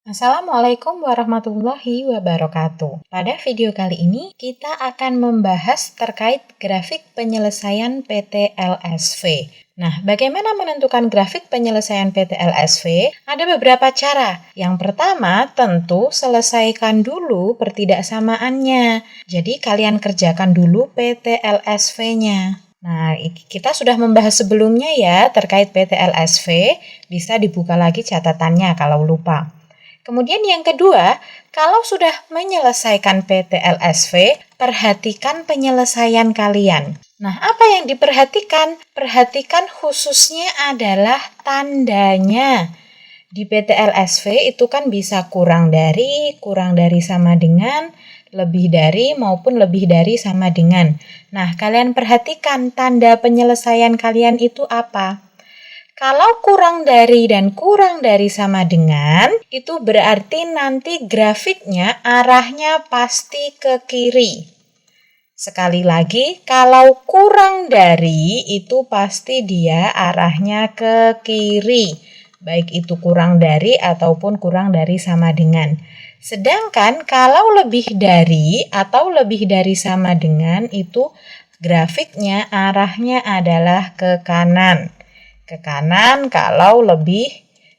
Assalamualaikum warahmatullahi wabarakatuh. Pada video kali ini, kita akan membahas terkait grafik penyelesaian PTLSV. Nah, bagaimana menentukan grafik penyelesaian PTLSV? Ada beberapa cara. Yang pertama, tentu selesaikan dulu pertidaksamaannya. Jadi, kalian kerjakan dulu PTLSV-nya. Nah, kita sudah membahas sebelumnya ya terkait PTLSV. Bisa dibuka lagi catatannya kalau lupa. Kemudian yang kedua, kalau sudah menyelesaikan PTLSV, perhatikan penyelesaian kalian. Nah, apa yang diperhatikan? Perhatikan khususnya adalah tandanya. Di PTLSV itu kan bisa kurang dari sama dengan, lebih dari, maupun lebih dari sama dengan. Nah, kalian perhatikan tanda penyelesaian kalian itu apa? Kalau kurang dari dan kurang dari sama dengan, itu berarti nanti grafiknya arahnya pasti ke kiri. Sekali lagi, kalau kurang dari itu pasti dia arahnya ke kiri. Baik itu kurang dari ataupun kurang dari sama dengan. Sedangkan kalau lebih dari atau lebih dari sama dengan itu grafiknya arahnya adalah ke kanan. Ke kanan kalau lebih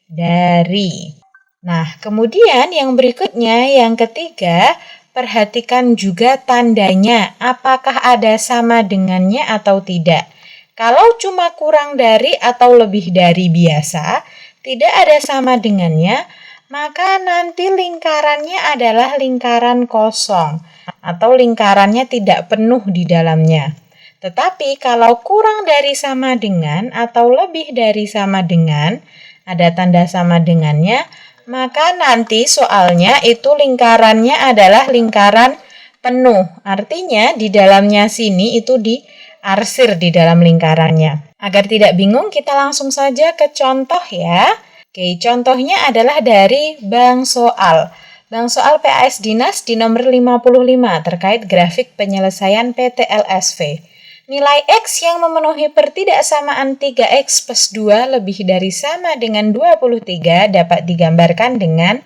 dari. Nah, kemudian yang berikutnya, yang ketiga, perhatikan juga tandanya, apakah ada sama dengannya atau tidak. Kalau cuma kurang dari atau lebih dari biasa, tidak ada sama dengannya, maka nanti lingkarannya adalah lingkaran kosong atau lingkarannya tidak penuh di dalamnya. Tetapi kalau kurang dari sama dengan atau lebih dari sama dengan, ada tanda sama dengannya, maka nanti soalnya itu lingkarannya adalah lingkaran penuh. Artinya di dalamnya sini itu diarsir di dalam lingkarannya. Agar tidak bingung, kita langsung saja ke contoh ya. Oke, contohnya adalah dari Bank Soal. Bank Soal PAS Dinas di nomor 55 terkait grafik penyelesaian PTLSV. Nilai X yang memenuhi pertidaksamaan 3X plus 2 lebih dari sama dengan 23 dapat digambarkan dengan,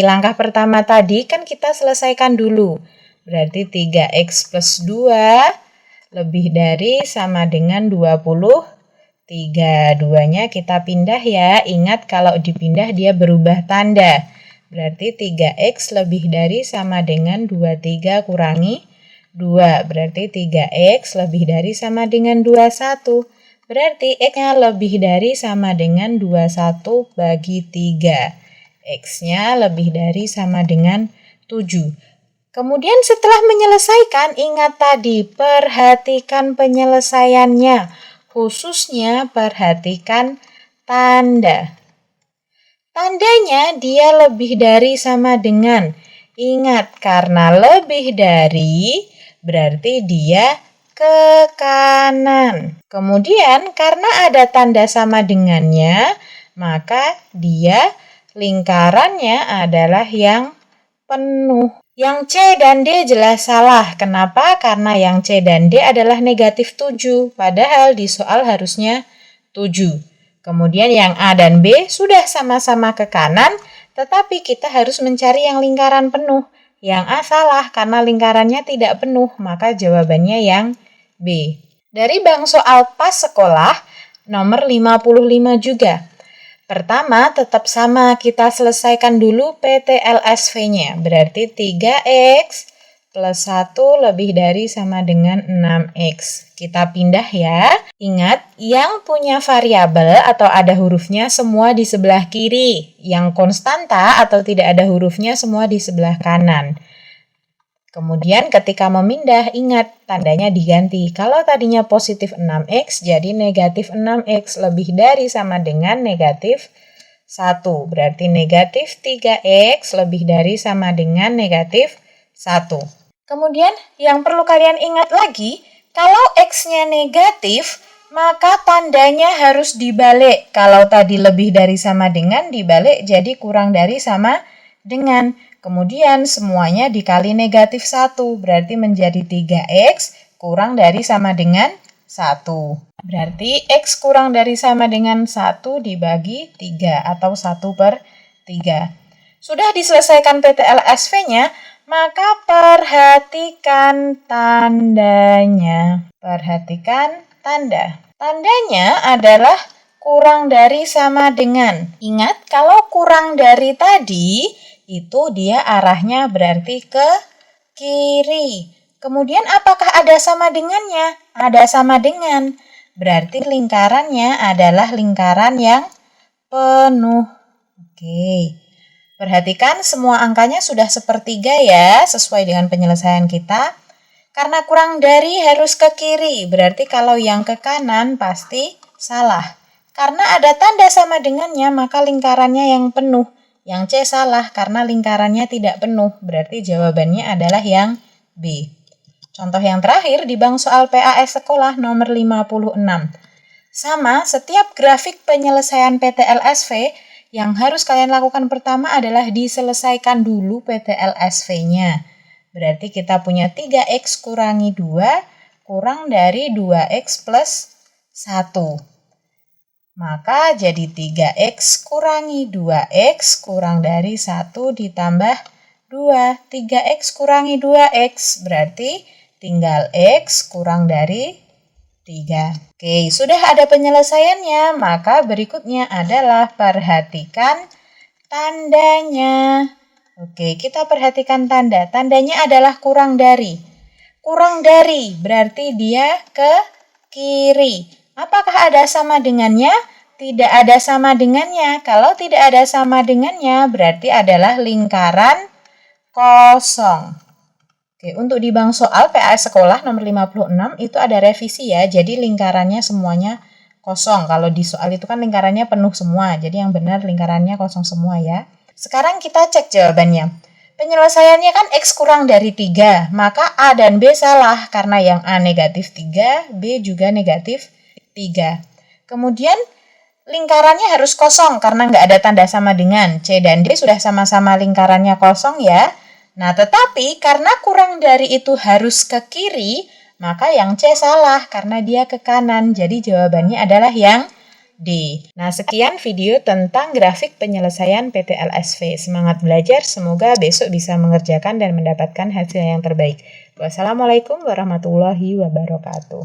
langkah pertama tadi kan kita selesaikan dulu. Berarti 3X plus 2 lebih dari sama dengan 23. Duanya kita pindah ya. Ingat kalau dipindah dia berubah tanda. Berarti 3X lebih dari sama dengan 23 kurangi 2, berarti 3X lebih dari sama dengan 21. Berarti X-nya lebih dari sama dengan 21 bagi 3. X-nya lebih dari sama dengan 7. Kemudian setelah menyelesaikan, ingat tadi, perhatikan penyelesaiannya. Khususnya perhatikan tanda. Tandanya dia lebih dari sama dengan. Ingat, karena lebih dari berarti dia ke kanan. Kemudian karena ada tanda sama dengannya, maka dia lingkarannya adalah yang penuh. Yang C dan D jelas salah. Kenapa? Karena yang C dan D adalah negatif 7. Padahal di soal harusnya 7. Kemudian yang A dan B sudah sama-sama ke kanan, tetapi kita harus mencari yang lingkaran penuh. Yang A salah karena lingkarannya tidak penuh, maka jawabannya yang B. Dari Bank Soal Pas Sekolah nomor 55 juga. Pertama tetap sama, kita selesaikan dulu PTLSV-nya. Berarti 3X plus 1 lebih dari sama dengan 6X. Kita pindah ya. Ingat, yang punya variabel atau ada hurufnya semua di sebelah kiri. Yang konstanta atau tidak ada hurufnya semua di sebelah kanan. Kemudian ketika memindah, ingat tandanya diganti. Kalau tadinya positif 6X, jadi negatif 6X lebih dari sama dengan negatif 1. Berarti negatif 3X lebih dari sama dengan negatif 1. Kemudian yang perlu kalian ingat lagi, kalau X-nya negatif, maka tandanya harus dibalik. Kalau tadi lebih dari sama dengan, dibalik jadi kurang dari sama dengan. Kemudian semuanya dikali negatif 1, berarti menjadi 3X kurang dari sama dengan 1. Berarti X kurang dari sama dengan 1 dibagi 3 atau 1/3. Sudah diselesaikan PTLSV-nya, maka perhatikan tandanya. Perhatikan tanda. Tandanya adalah kurang dari sama dengan. Ingat, kalau kurang dari tadi, itu dia arahnya berarti ke kiri. Kemudian apakah ada sama dengannya? Ada sama dengan. Berarti lingkarannya adalah lingkaran yang penuh. Oke. Perhatikan semua angkanya sudah sepertiga ya, sesuai dengan penyelesaian kita. Karena kurang dari harus ke kiri, berarti kalau yang ke kanan pasti salah. Karena ada tanda sama dengannya, maka lingkarannya yang penuh. Yang C salah karena lingkarannya tidak penuh, berarti jawabannya adalah yang B. Contoh yang terakhir di bank soal PAS sekolah nomor 56. Sama, setiap grafik penyelesaian PTLSV yang harus kalian lakukan pertama adalah diselesaikan dulu PTLSV-nya. Berarti kita punya 3x kurangi 2 kurang dari 2x plus 1. Maka jadi 3x kurangi 2x kurang dari 1 ditambah 2. 3x kurangi 2x berarti tinggal x kurang dari 3. Oke, sudah ada penyelesaiannya, maka berikutnya adalah perhatikan tandanya. Oke, kita perhatikan tanda. Tandanya adalah kurang dari. Kurang dari berarti dia ke kiri. Apakah ada sama dengannya? Tidak ada sama dengannya. Kalau tidak ada sama dengannya, berarti adalah lingkaran kosong. Oke, untuk di bank soal PAS sekolah nomor 56 itu ada revisi ya. Jadi lingkarannya semuanya kosong. Kalau di soal itu kan lingkarannya penuh semua. Jadi yang benar lingkarannya kosong semua ya. Sekarang kita cek jawabannya. Penyelesaiannya kan X kurang dari 3. Maka A dan B salah karena yang A negatif 3, B juga negatif 3. Kemudian lingkarannya harus kosong karena nggak ada tanda sama dengan. C dan D sudah sama-sama lingkarannya kosong ya. Nah, tetapi karena kurang dari itu harus ke kiri, maka yang C salah karena dia ke kanan. Jadi jawabannya adalah yang D. Nah, sekian video tentang grafik penyelesaian PTLSV. Semangat belajar, semoga besok bisa mengerjakan dan mendapatkan hasil yang terbaik. Wassalamualaikum warahmatullahi wabarakatuh.